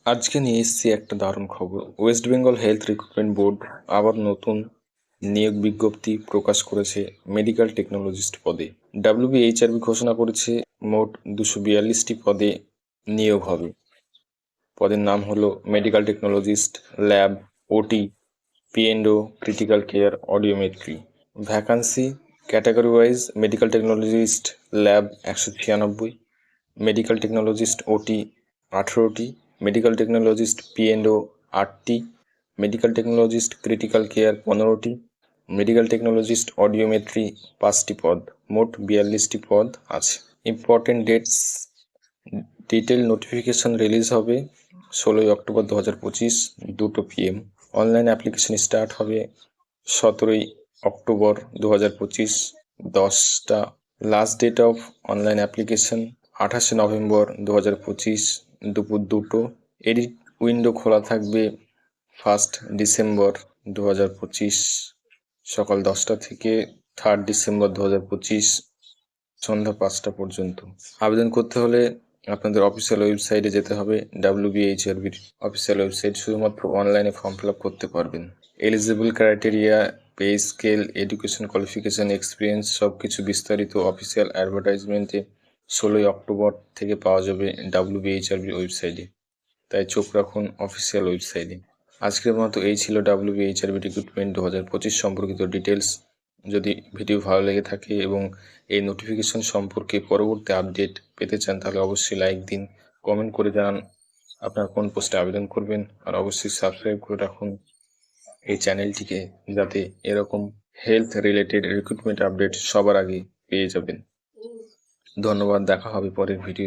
আজকে নিয়ে এসেছি একটা দারুণ খবর। West Bengal health recruitment board আবার নতুন নিয়োগ বিজ্ঞপ্তি প্রকাশ করেছে মেডিকেল টেকনোলজিস্ট পদে। ডাব্লিউবিএইচআরবি ঘোষণা করেছে মোট 242টি পদে নিয়োগ হবে। পদের নাম হলো medical technologist, lab, OT, PNO, critical care, audiometry. Vacancy category wise medical technologist lab 196, medical technologist OT 18টি, মেডিকেল টেকনোলজিস্ট পিএনও 8টি, মেডিকেল টেকনোলজিস্ট ক্রিটিক্যাল কেয়ার 15টি, মেডিকেল টেকনোলজিস্ট অডিওমেট্রি 5টি পদ। মোট 42টি পদ আছে। Important dates, detail notification release হবে 16ই অক্টোবর 2025 2 PM। অনলাইন অ্যাপ্লিকেশন স্টার্ট হবে 17ই অক্টোবর 2025 10টা। Last date of online application 28শে নভেম্বর 2025 দুপুর 2টো। এডিট উইন্ডো খোলা থাকবে 1 ডিসেম্বর 2025 সকাল 10টা থেকে 3 ডিসেম্বর 2025 সন্ধ্যা 5টা পর্যন্ত। আবেদন করতে হলে আপনাদের অফিসিয়াল ওয়েবসাইটে যেতে হবে। ডাব্লিউবিএইচআরবির অফিসিয়াল ওয়েবসাইট। শুধুমাত্র অনলাইনে ফর্ম ফিল আপ করতে পারবেন। Eligible criteria, pay scale, education qualification, experience সব কিছু বিস্তারিত অফিসিয়াল অ্যাডভার্টাইজমেন্টে 16ই অক্টোবর থেকে পাওয়া যাবে ডাব্লিউবিএইচআরবির ওয়েবসাইটে। তাই চোখ রাখুন অফিসিয়াল ওয়েবসাইটে। আজকের মতো এই ছিল ডাব্লিউবিএইচআরবি রিক্রুটমেন্ট 2025 সম্পর্কিত ডিটেলস। যদি ভিডিও ভালো লেগে থাকে এবং এই নোটিফিকেশন সম্পর্কে পরবর্তী আপডেট পেতে চান তাহলে অবশ্যই লাইক দিন, কমেন্ট করে জানান আপনার কোন পোস্টে আবেদন করবেন, আর অবশ্যই সাবস্ক্রাইব করে রাখুন এই চ্যানেলটিকে, যাতে এরকম হেলথ রিলেটেড রিক্রুটমেন্ট আপডেট সবার আগে পেয়ে যাবেন। ধন্যবাদ, দেখা হবে পরের ভিডিও।